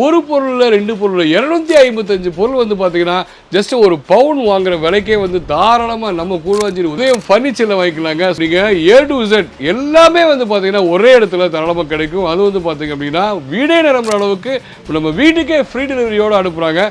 ஒரு பொருள் ரெண்டு பொருள் 255 பொருள் வந்து பார்த்தீங்கன்னா ஜஸ்ட் ஒரு பவுன் வாங்குற விலைக்கே வந்து தாராளமாக நம்ம கூடுவாஞ்சேரி உதயம் ஃபர்னிச்சரில் வாங்கிக்கலாங்க. நீங்கள் A to Z எல்லாமே வந்து பார்த்தீங்கன்னா ஒரே இடத்துல தாராளமாக கிடைக்கும். அது வந்து பார்த்தீங்க அப்படின்னா வீடே நிரம்புற அளவுக்கு நம்ம வீட்டுக்கே ஃப்ரீ டெலிவரியோடு அனுப்புகிறாங்க.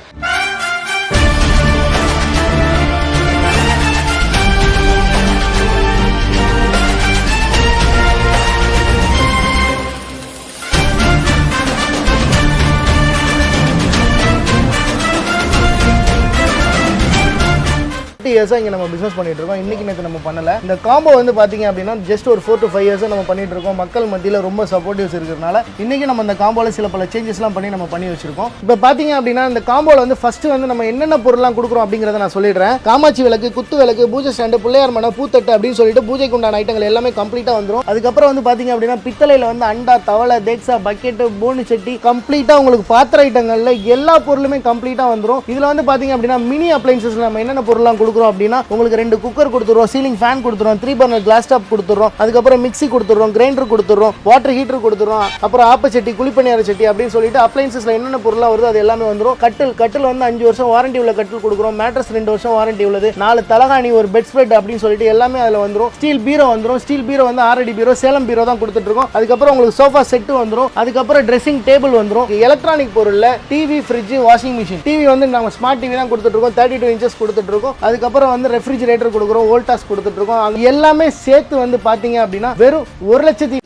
இயர்ஸாக இங்கே நம்ம பிஸ்னஸ் பண்ணிட்டு இருக்கோம். இன்னைக்கு நேற்று நம்ம பண்ணல. இந்த காம்போ வந்து பார்த்தீங்க அப்படின்னா ஜஸ்ட் ஒரு 4 to 5 இயர்ஸாக நம்ம பண்ணிட்டு இருக்கோம். மக்கள் மத்தியில் ரொம்ப சப்போர்ட்டிவ்ஸ் இருக்கிறதுனால இன்னைக்கு நம்ம இந்த காம்போல சில பல சேஞ்சஸ்லாம் பண்ணி நம்ம பண்ணி வச்சிருக்கோம். இப்போ பார்த்தீங்க அப்படின்னா இந்த காம்போல வந்து ஃபர்ஸ்ட் வந்து நம்ம என்னென்ன பொருள்லாம் கொடுக்குறோம் அப்படிங்கிறத நான் சொல்லிடுறேன். காமாட்சி விளக்கு, குத்து விளக்கு, பூஜை ஸ்டாண்டு, பிள்ளையார் மனை, பூத்தட்டு அப்படின்னு சொல்லிட்டு பூஜைக்கு உண்டான ஐட்டங்கள் எல்லாமே கம்ப்ளீட்டாக வந்துடும். அதுக்கப்புறம் வந்து பார்த்தீங்க அப்படின்னா பித்தளையில் வந்து அண்டா, தவளை, தேக்ஸா, பக்கெட்டு, போனு சட்டி கம்ப்ளீட்டாக உங்களுக்கு பாத்திர ஐட்டங்களில் எல்லா பொருளுமே கம்ப்ளீட்டாக வந்துடும். இதில் வந்து பார்த்தீங்க அப்படின்னா மினி அப்ளைன்சஸ் நம்ம என்னென்ன பொருள்லாம் கொடுக்குறோம் அப்படின்னா உங்களுக்கு 2 குக்கர் கொடுத்துறோம், சீலிங் ஃபேன் கொடுத்துறோம், 3 பர்னர் கிளாஸ் டாப் கொடுத்துறோம், அதுக்கப்புறம் மிக்ஸி கொடுத்துறோம், கிரைண்டர் கொடுத்துறோம், வாட்டர் ஹீட்டர் கொடுத்துறோம், அப்புறம் ஆப்பச்சட்டி, குழிப்பணியார சட்டி அப்படின்னு சொல்லிட்டு அப்ளைன்சஸ்ல என்னென்ன பொருளாக வருது அது எல்லாமே வந்துடும். கட்டில் வந்து 5 வருஷம் வாரண்டி உள்ள கட்டில் கொடுக்குறோம். மேட்ரஸ் 2 வருஷம் வாரண்டி உள்ளது. 4 தலகாணி, ஒரு பெட் ஸ்ப்ரெட் அப்படின்னு சொல்லிட்டு எல்லாமே அதில் வந்துடும். ஸ்டீல் பீரோ வந்துடும். ஸ்டீல் பீரோ வந்து 6 அடி பீரோ, சேலம் பீரோ தான் கொடுத்துட்டு இருக்கோம். அதுக்கப்புறம் உங்களுக்கு சோஃபா செட்டு வந்துடும். அதுக்கப்புறம் ட்ரெஸ்ஸிங் டேபிள் வந்துடும். எலக்ட்ரானிக் பொருள்ல TV, fridge, washing machine. TV வந்து நம்ம ஸ்மார்ட் டிவி தான் கொடுத்துட்டு இருக்கோம். 32 இன்ச்சஸ் கொடுத்துட்டு இருக்கோம். அதுக்கப்புறம் வந்து ரெஃப்ரிஜரேட்டர் கொடுக்குறோம், வோல்டாஸ் கொடுத்துட்டு இருக்கோம். அது எல்லாமே சேர்த்து வந்து பாத்தீங்க அப்படின்னா வெறும் 1 லட்சத்தி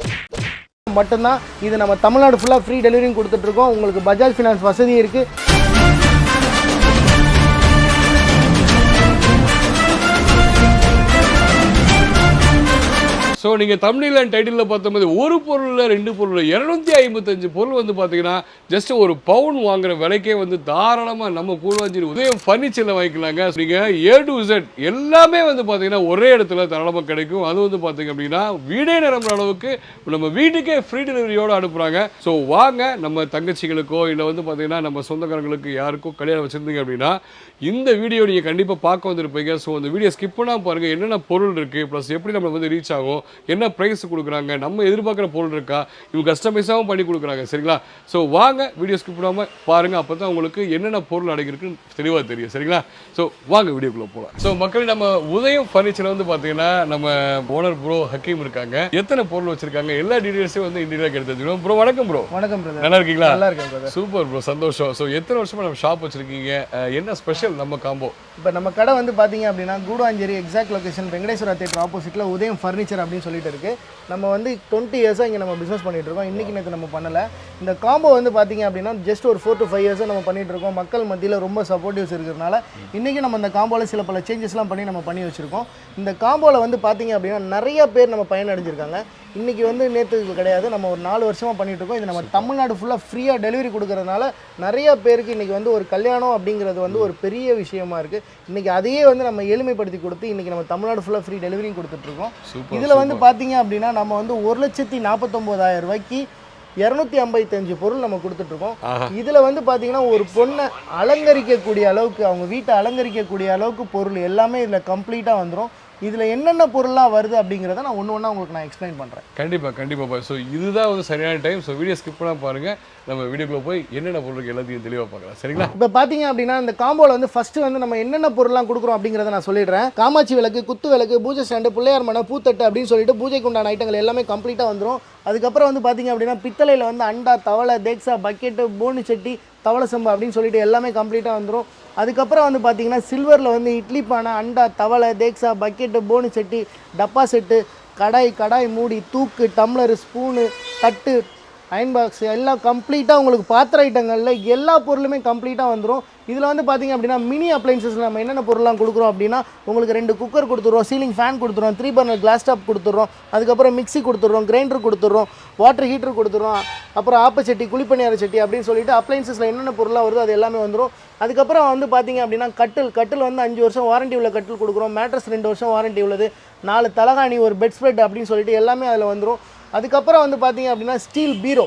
மட்டும்தான். இது நம்ம தமிழ்நாடு ஃபுல்லா ஃப்ரீ டெலிவரியும் கொடுத்துட்டு இருக்கோம். உங்களுக்கு பஜாஜ் ஃபினான்ஸ் வசதி இருக்கு. ஸோ நீங்கள் தமிழில் அண்ட் டைட்டிலில் பார்த்தோம் ஒரு பொருள் ரெண்டு பொருள் 255 பொருள் வந்து பார்த்தீங்கன்னா ஜஸ்ட் ஒரு பவுன் வாங்குற விலைக்கே வந்து தாராளமாக நம்ம கூடுவாஞ்சேரி உதயம் ஃபர்னிச்சரில் வாங்கிக்கலாங்க. நீங்கள் A to Z எல்லாமே வந்து பார்த்தீங்கன்னா ஒரே இடத்துல தாராளமாக கிடைக்கும். அது வந்து பார்த்தீங்க அப்படின்னா வீடே நிரம்புற அளவுக்கு நம்ம வீட்டுக்கே ஃப்ரீ டெலிவரியோடு அனுப்புகிறாங்க. ஸோ வாங்க, நம்ம தங்கச்சிகளுக்கோ இல்லை வந்து பார்த்தீங்கன்னா நம்ம சொந்தக்காரங்களுக்கு யாருக்கோ கல்யாணம் வச்சுருந்தீங்க அப்படின்னா இந்த வீடியோ நீங்கள் கண்டிப்பாக பார்க்க வந்திருப்பீங்க. ஸோ அந்த வீடியோ ஸ்கிப் பண்ணால் பாருங்கள் என்னென்ன பொருள் இருக்குது, ப்ளஸ் எப்படி நம்ம வந்து ரீச் ஆகும், என்ன ப்ரைஸ் கொடுக்குறாங்க, நம்ம எதிர்பார்க்குற பொருள் இருக்கா, இவங்க கஸ்டமைஸாகவும் பண்ணி கொடுக்குறாங்க. சரிங்களா? ஸோ வாங்க வீடியோ ஸ்கிப் பண்ணாமல் பாருங்கள். அப்போ தான் உங்களுக்கு என்னென்ன பொருள் அடங்கியிருக்குன்னு தெளிவாக தெரியும். சரிங்களா? ஸோ வாங்க வீடியோக்குள்ளே போகலாம். ஸோ மக்கள், நம்ம உதயம் ஃபர்னிச்சர் வந்து பார்த்தீங்கன்னா நம்ம ஓனர் ப்ரோ ஹக்கீம் இருக்காங்க. எத்தனை பொருள் வச்சிருக்காங்க எல்லா டீடைல்ஸையும் வந்து இன்டீரியலாக எடுத்து வச்சுருக்கோம். ப்ரோ வணக்கம். ப்ரோ வணக்கம். நல்லா இருக்கீங்களா? நல்லா இருக்கேன். சூப்பர் ப்ரோ, சந்தோஷம். ஸோ எத்தனை வருஷமாக நம்ம ஷாப் வச்சுருக்கீங்க, என்ன ஸ்பெஷல் நம்ம காம்போ? இப்போ நம்ம கடை வந்து பார்த்தீங்க அப்படின்னா Guduvancheri exact location Venkateswara theatre ஆப்போசிட்டில் உதயம் ஃபர்னிச்சர் அப்படின்னு சொல்லிட்டு இருக்கு. நம்ம வந்து 20 இயர்ஸாக இங்கே நம்ம பிஸ்னஸ் பண்ணிட்டு இருக்கோம். இன்னைக்கு நேற்று நம்ம பண்ணல. இந்த காம்போ வந்து பார்த்தீங்க அப்படின்னா ஜஸ்ட் ஒரு 4 to 5 இயர்ஸாக நம்ம பண்ணிட்டு இருக்கோம். மக்கள் மத்தியில் ரொம்ப சப்போர்ட்டிவ்ஸ் இருக்கிறதுனால இன்னைக்கு நம்ம இந்த காம்போவில் சில பல சேஞ்சஸ்லாம் பண்ணி நம்ம பண்ணி வச்சிருக்கோம். இந்த காம்போவில் வந்து பார்த்தீங்க அப்படின்னா நிறைய பேர் நம்ம பயனடைஞ்சிருக்காங்க. இன்றைக்கி வந்து நேற்று கிடையாது, நம்ம ஒரு 4 வருஷமாக பண்ணிகிட்டு இருக்கோம். இது நம்ம தமிழ்நாடு ஃபுல்லாக ஃப்ரீயாக டெலிவரி கொடுக்கறதுனால நிறைய பேருக்கு இன்றைக்கி வந்து ஒரு கல்யாணம் அப்படிங்கிறது வந்து ஒரு பெரிய விஷயமா இருக்குது. இன்றைக்கி அதையே வந்து நம்ம எளிமைப்படுத்தி கொடுத்து இன்றைக்கி நம்ம தமிழ்நாடு ஃபுல்லாக ஃப்ரீ டெலிவரியும் கொடுத்துட்ருக்கோம். இதில் வந்து பார்த்தீங்க அப்படின்னா நம்ம வந்து 1,49,000 ரூபாய்க்கு 255 பொருள் நம்ம கொடுத்துட்ருக்கோம். இதில் வந்து பார்த்தீங்கன்னா ஒரு பொண்ணை அலங்கரிக்கக்கூடிய அளவுக்கு, அவங்க வீட்டை அலங்கரிக்கக்கூடிய அளவுக்கு பொருள் எல்லாமே இதில் கம்ப்ளீட்டாக வந்துடும். இதில் என்னென்ன பொருளாக வருது அப்படிங்கிறத நான் ஒன்று ஒன்றா உங்களுக்கு நான் எக்ஸ்பிளைன் பண்ணுறேன். கண்டிப்பாக. ஸோ இதுதான் வந்து சரியான டைம். ஸோ வீடியோ ஸ்கிப் பண்ணால் பாருங்கள். நம்ம வீடியோக்குள்ளே போய் என்னென்ன பொருளுக்கு எல்லாத்தையும் தெளிவாக பார்க்கலாம். சரிங்களா? இப்போ பார்த்தீங்க அப்படின்னா இந்த காம்போவில் வந்து ஃபஸ்ட்டு வந்து நம்ம என்னென்ன பொருள்லாம் கொடுக்குறோம் அப்படிங்கிறத நான் சொல்லிடுறேன். காமாட்சி விளக்கு, குத்து விளக்கு, பூஜை ஸ்டாண்டு, பிள்ளையார் மனை, பூத்தட்டு அப்படின்னு சொல்லிட்டு பூஜைக்கு உண்டான ஐட்டங்கள் எல்லாமே கம்ப்ளீட்டாக வந்துடும். அதுக்கப்புறம் வந்து பார்த்தீங்க அப்படின்னா பித்தளையில் வந்து அண்டா, தவளை, தேக்ஸா, பக்கெட்டு, போனு சட்டி, தவளை சம்பா அப்படின்னு சொல்லிட்டு எல்லாமே கம்ப்ளீட்டாக வந்துடும். அதுக்கப்புறம் வந்து பார்த்தீங்கன்னா சில்வரில் வந்து இட்லி பானை, அண்டா, தவளை, தேக்ஸா, பக்கெட்டு, போனு சட்டி, டப்பா செட்டு, கடாய் மூடி, தூக்கு, டம்ளரு, ஸ்பூனு, தட்டு, அயன் பாக்ஸ் எல்லாம் கம்ப்ளீட்டாக உங்களுக்கு பாத்திர ஐட்டங்களில் எல்லா பொருளுமே கம்ப்ளீட்டாக வந்துடும். இதில் வந்து பார்த்தீங்க அப்படின்னா மினி அப்ளைன்சஸ் நம்ம என்னென்ன பொருள்லாம் கொடுக்குறோம் அப்படின்னா உங்களுக்கு 2 குக்கர் கொடுத்துறோம், சீலிங் ஃபேன் கொடுத்துறோம், 3 பர்னர் கிளாஸ் டாப் கொடுத்துறோம், அதுக்கப்புறம் மிக்ஸி கொடுத்துறோம், கிரைண்டர் கொடுத்துறோம், வாட்டர் ஹீட்டர் கொடுத்துறோம், அப்புறம் ஆப்பச்சட்டி, குழிப்பணியார சட்டி அப்படின்னு சொல்லிட்டு அப்ளைன்சஸில் என்னென்ன பொருளாக வருதோ அது எல்லாமே வந்துடும். அதுக்கப்புறம் வந்து பார்த்தீங்க அப்படின்னா கட்டில் வந்து 5 வருஷம் வாரண்டி உள்ள கட்டில் கொடுக்குறோம். மேட்ரஸ் 2 வருஷம் வாரண்டி உள்ளது. 4 தலகாணி, ஒரு பெட் ஸ்ப்ரெட் அப்படின்னு சொல்லிட்டு எல்லாமே அதில் வந்துடும். அதுக்கப்புறம் வந்து பார்த்தீங்க அப்படின்னா ஸ்டீல் பீரோ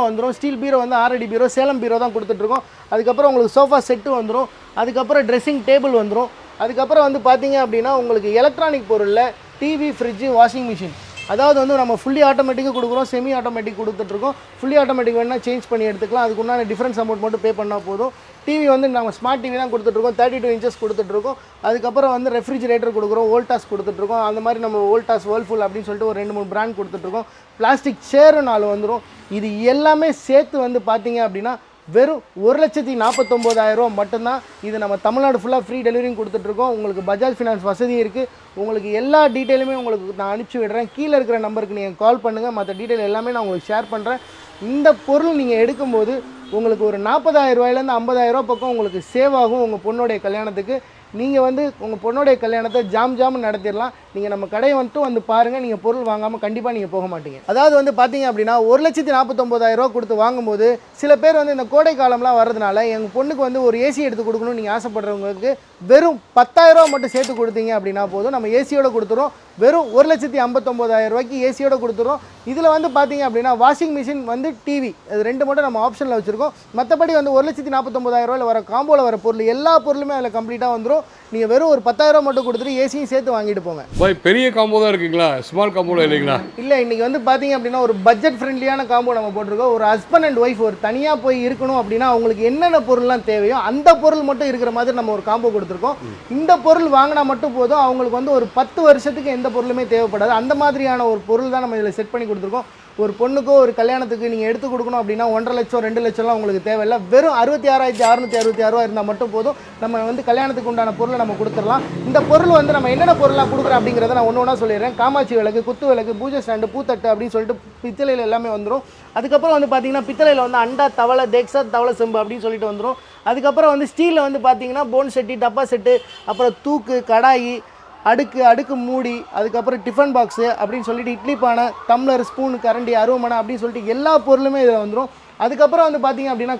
வந்துடும். ஸ்டீல் பீரோ வந்து 6 அடி பீரோ, சேலம் பீரோ தான் கொடுத்துட்ருக்கோம். அதுக்கப்புறம் உங்களுக்கு சோஃபா செட்டு வந்துடும். அதுக்கப்புறம் ட்ரெஸ்ஸிங் டேபிள் வந்துடும். அதுக்கப்புறம் வந்து பார்த்தீங்க அப்படின்னா உங்களுக்கு எலக்ட்ரானிக் பொருளில் டிவி, ஃப்ரிட்ஜ், வாஷிங் மிஷின் அதாவது வந்து நம்ம ஃபுல்லி ஆட்டோமேட்டிக்காக கொடுக்குறோம், செமி ஆட்டோமேட்டிக் கொடுத்துட்ருக்கோம். ஃபுல்லி ஆட்டோமேட்டிக் வேணால் சேஞ்ச் பண்ணி எடுத்துக்கலாம். அதுக்கு உண்டான டிஃபரன்ஸ் அமௌண்ட் மட்டும் பே பண்ணால் போதும். டிவி வந்து நம்ம ஸ்மார்ட் டிவி தான் கொடுத்துட்ருக்கோம், 32 இன்ச்சஸ் கொடுத்துட்ருக்கோம். அதுக்கப்புறம் வந்து ரெஃப்ரிஜிரேட்டர் கொடுக்குறோம், வோல்டாஸ் கொடுத்துட்ருக்கோம். அந்த மாதிரி நம்ம வோல்டாஸ், வேர்ல்ஃபுல் அப்படின்னு சொல்லிட்டு ஒரு 2-3 பிராண்ட் கொடுத்துட்ருக்கோம். பிளாஸ்டிக் சேரும் 4 வந்துடும். இது எல்லாமே சேர்த்து வந்து பார்த்தீங்க அப்படின்னா வெறும் 1,49,000 ரூபா மட்டும்தான். இது நம்ம தமிழ்நாடு ஃபுல்லாக ஃப்ரீ டெலிவரியும் கொடுத்துட்ருக்கோம். உங்களுக்கு பஜாஜ் ஃபினான்ஸ் வசதி இருக்குது. உங்களுக்கு எல்லா டீட்டெயிலுமே உங்களுக்கு நான் அனுப்பிச்சி விடுறேன். கீழே இருக்கிற நம்பருக்கு நீங்கள் கால் பண்ணுங்கள். மற்ற டீட்டெயில் எல்லாமே நான் உங்களுக்கு ஷேர் பண்ணுறேன். இந்த பொருள் நீங்கள் எடுக்கும்போது உங்களுக்கு ஒரு 40,000 ரூபாயிலேருந்து 50,000 ரூபா பக்கம் உங்களுக்கு சேவ் ஆகும். உங்கள் பொண்ணுடைய கல்யாணத்துக்கு நீங்கள் வந்து உங்கள் பொண்ணுடைய கல்யாணத்தை ஜாம் நடத்திடலாம். நீங்கள் நம்ம கடையை வந்து பாருங்கள். நீங்கள் பொருள் வாங்காமல் கண்டிப்பாக நீங்கள் போக மாட்டீங்க. அதாவது வந்து பார்த்தீங்க அப்படின்னா 1,49,000 ரூபா கொடுத்து வாங்கும்போது சில பேர் வந்து இந்த கோடை காலம்லாம் வர்றதுனால எங்கள் பொண்ணுக்கு வந்து ஒரு ஏசி எடுத்து கொடுக்கணும்னு நீங்கள் ஆசைப்படுறவங்களுக்கு வெறும் 10,000 ரூபா மட்டும் சேர்த்து கொடுத்தீங்க அப்படின்னா போதும். நம்ம ஏசியோட கொடுத்துரும். வெறும் 1,59,000 ரூபாய்க்கு ஏசியோட கொடுத்துரும். இதில் வந்து பார்த்தீங்க அப்படின்னா வாஷிங் மிஷின் வந்து டிவி அது 2 மட்டும் நம்ம ஆப்ஷனில் வச்சுருக்கோம். மற்றபடி வந்து 1,49,000 ரூபாயில் வர காம்போவில் வர பொருள் எல்லா பொருளுமே அதில் கம்ப்ளீட்டாக வந்துடும். நீங்கள் வெறும் ஒரு 10,000 ரூபா மட்டும் கொடுத்துட்டு ஏசியும் சேர்த்து வாங்கிட்டு போங்க. பாய் பெரிய காம்போ தான் இருக்குங்களா, ஸ்மால் காம்போல இல்லைங்களா? இல்லை, இன்றைக்கி வந்து பார்த்தீங்க அப்படின்னா ஒரு பட்ஜெட் ஃப்ரெண்ட்லியான காம்போ நம்ம போட்டிருக்கோம். ஒரு ஹஸ்பண்ட் அண்ட் ஒய்ஃப் ஒரு தனியாக போய் இருக்கணும் அப்படின்னா அவங்களுக்கு என்னென்ன பொருள்லாம் தேவையோ அந்த பொருள் மட்டும் இருக்கிற மாதிரி நம்ம ஒரு காம்போ கொடுத்துருக்கோம். இந்த பொருள் வாங்கினா மட்டும் போதும். அவங்களுக்கு வந்து ஒரு 10 வருஷத்துக்கு எந்த பொருளுமே தேவைப்படாது. அந்த மாதிரியான ஒரு பொருள் தான் நம்ம இதில் செட் பண்ணி கொடுத்துருக்கோம். ஒரு பொண்ணுக்கோ ஒரு கல்யாணத்துக்கு நீங்கள் எடுத்து கொடுக்கணும் அப்படின்னா 1,50,000 2 லட்சம்லாம் உங்களுக்கு தேவையில்லை. வெறும் 66,666 ரூபா இருந்தால் மட்டும் போதும். நம்ம வந்து கல்யாணத்துக்கு உண்டான பொருளை நம்ம கொடுத்துடலாம். இந்த பொருள் வந்து நம்ம என்னென்ன பொருளாக கொடுக்குறோம் அப்படிங்கிறத நான் ஒன்று ஒன்றா சொல்லிடுறேன். காமாட்சி விளக்கு, குத்து விளக்கு, பூஜை ஸ்டாண்டு, பூத்தட்டு அப்படின்னு சொல்லிட்டு பித்தளையில் எல்லாமே வந்துடும். அதுக்கப்புறம் வந்து பார்த்தீங்கன்னா பித்தளையில் வந்து அண்டா, தவளை, தேக்ஸா, தவளை செம்பு அப்படின்னு சொல்லிட்டு வந்துடும். அதுக்கப்புறம் வந்து ஸ்டீலில் வந்து பார்த்தீங்கன்னா போன் செட்டி, டப்பா செட்டு, அப்புறம் தூக்கு, கடாயி, அடுக்கு மூடி, அதுக்கப்புறம் டிஃபன் பாக்ஸு அப்படின்னு சொல்லிட்டு இட்லி பானை, டம்ளர், ஸ்பூன், கரண்டி, அருவமனை அப்படின்னு சொல்லிட்டு எல்லா பொருளுமே இதில் வந்துடும். அதுக்கப்புறம் வந்து பார்த்தீங்க அப்படின்னா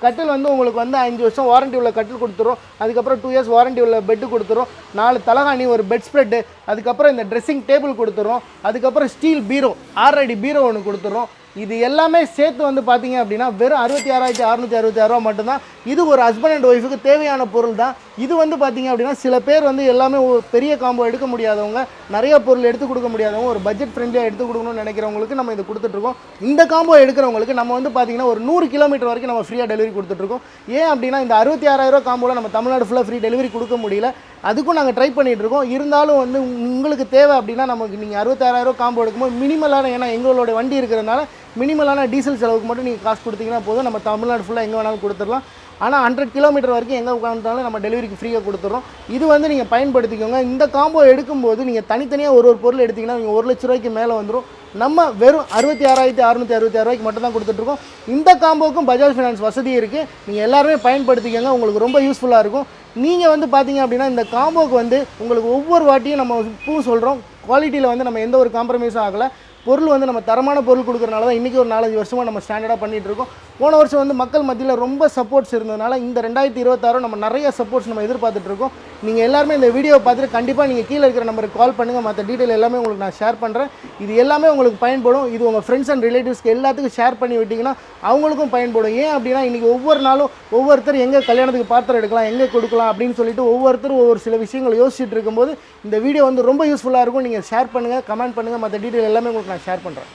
கட்டில் வந்து உங்களுக்கு வந்து 5 வருஷம் வாரண்டி உள்ள கட்டில் கொடுத்துரும். அதுக்கப்புறம் 2 இயர்ஸ் வாரண்டி உள்ள பெட்டு கொடுத்துரும். 4 தலகாணி, ஒரு பெட் ஸ்ப்ரெட்டு, அதுக்கப்புறம் இந்த ட்ரெஸ்ஸிங் டேபிள் கொடுத்துரும். அதுக்கப்புறம் ஸ்டீல் பீரோ, 6 அடி பீரோ ஒன்று கொடுத்துரும். இது எல்லாமே சேர்த்து வந்து பார்த்தீங்க அப்படின்னா வெறும் 66,666 ரூபா மட்டும்தான். இது ஒரு ஹஸ்பண்ட் அண்ட் ஒய்ஃபுக்கு தேவையான பொருள் தான். இது வந்து பார்த்தீங்க அப்படின்னா சில பேர் வந்து எல்லாமே பெரிய காம்போ எடுக்க முடியாதவங்க, நிறைய பொருள் எடுத்து கொடுக்க முடியாதவங்க, ஒரு பட்ஜெட் ஃப்ரெண்ட்லியாக எடுத்து கொடுக்கணும்னு நினைக்கிறவங்களுக்கு நம்ம இது கொடுத்துட்ருக்கோம். இந்த காம்போ எடுக்கிறவங்களுக்கு நம்ம வந்து பார்த்தீங்கன்னா ஒரு 100 கிலோமீட்டர் வரைக்கும் நம்ம ஃப்ரீயாக டெலிவரி கொடுத்துட்ருக்கோம். ஏன் அப்படின்னா இந்த 66,000 ரூபா காம்போவில் நம்ம தமிழ்நாடு ஃபுல்லாக ஃப்ரீ டெலிவரி கொடுக்க முடியல. அதுக்கும் நாங்கள் ட்ரை பண்ணிகிட்ருக்கோம். இருந்தாலும் வந்து உங்களுக்கு தேவை அப்படின்னா நமக்கு நீங்கள் 66,000 ரூபா காம்போ எடுக்கும்போது மினிமலான, ஏன்னா எங்களோட வண்டி இருக்கிறதுனால மினிமலான டீசல் செலவுக்கு மட்டும் நீங்கள் காசு கொடுத்தீங்கன்னா போதும். நம்ம தமிழ்நாடு ஃபுல்லாக எங்கே வேணாலும் கொடுத்துடலாம். ஆனால் 100 கிலோமீட்டர் வரைக்கும் எங்கே உட்காந்துட்டாலும் நம்ம டெலிவரிக்கு ஃப்ரீயாக கொடுத்துட்றோம். இது வந்து நீங்கள் பயன்படுத்திக்கோங்க. இந்த காம்போ எடுக்கும்போது நீங்கள் தனித்தனியாக ஒரு பொருள் எடுத்திங்கன்னா நீங்கள் 1 லட்ச ரூபாய்க்கு மேலே வந்துடும். நம்ம வெறும் 66,666 ரூபாய்க்கு மட்டும் தான் கொடுத்துட்ருக்கோம். இந்த காம்போவுக்கும் பஜாஜ் ஃபினான்ஸ் வசதி இருக்குது. நீங்கள் எல்லாருமே பயன்படுத்திக்கோங்க. உங்களுக்கு ரொம்ப யூஸ்ஃபுல்லாக இருக்கும். நீங்கள் வந்து பார்த்தீங்க அப்படின்னா இந்த காம்போவுக்கு வந்து உங்களுக்கு ஒவ்வொரு வாட்டியும் நம்ம இப்பவும் சொல்கிறோம், குவாலிட்டியில் வந்து நம்ம எந்த ஒரு காம்ப்ரமைஸும் ஆகலை. பொருள் வந்து நம்ம தரமான பொருள் கொடுக்குறனால தான் இன்றைக்கி ஒரு 4-5 வருஷமாக நம்ம ஸ்டாண்டர்டாக பண்ணிகிட்ருக்கோம். போன வருஷம் வந்து மக்கள் மத்தியில் ரொம்ப சப்போர்ட்ஸ் இருந்ததுனால இந்த 2026 நம்ம நிறைய சப்போர்ட்ஸ் நம்ம எதிர்பார்த்துட்ருக்கோம். நீங்கள் எல்லாருமே இந்த வீடியோவை பார்த்துட்டு கண்டிப்பாக நீங்கள் கீழே இருக்கிற நம்பருக்கு கால் பண்ணுங்கள். மற்ற டீட்டெயில் எல்லாமே உங்களுக்கு நான் ஷேர் பண்ணுறேன். இது எல்லாமே உங்களுக்கு பயன்படும். இது உங்கள் ஃப்ரெண்ட்ஸ் அண்ட் ரிலேட்டிவ்ஸ்க்கு எல்லாத்துக்கும் ஷேர் பண்ணி விட்டிங்கன்னா அவங்களுக்கும் பயன்படும். ஏன் அப்படின்னா இன்றைக்கி ஒவ்வொரு நாளும் ஒவ்வொருத்தர் எங்கே கல்யாணத்துக்கு பாத்திரம் எடுக்கலாம், எங்கே கொடுக்கலாம் அப்படின்னு சொல்லிட்டு ஒவ்வொருத்தரும் ஒவ்வொரு சில விஷயங்கள் யோசிச்சுட்டு இருக்கும்போது இந்த வீடியோ வந்து ரொம்ப யூஸ்ஃபுல்லாக இருக்கும். நீங்கள் ஷேர் பண்ணுங்கள், கமெண்ட் பண்ணுங்கள். மற்ற டீட்டெயில் எல்லாமே உங்களுக்கு நான் ஷேர் பண்ணுறேன்.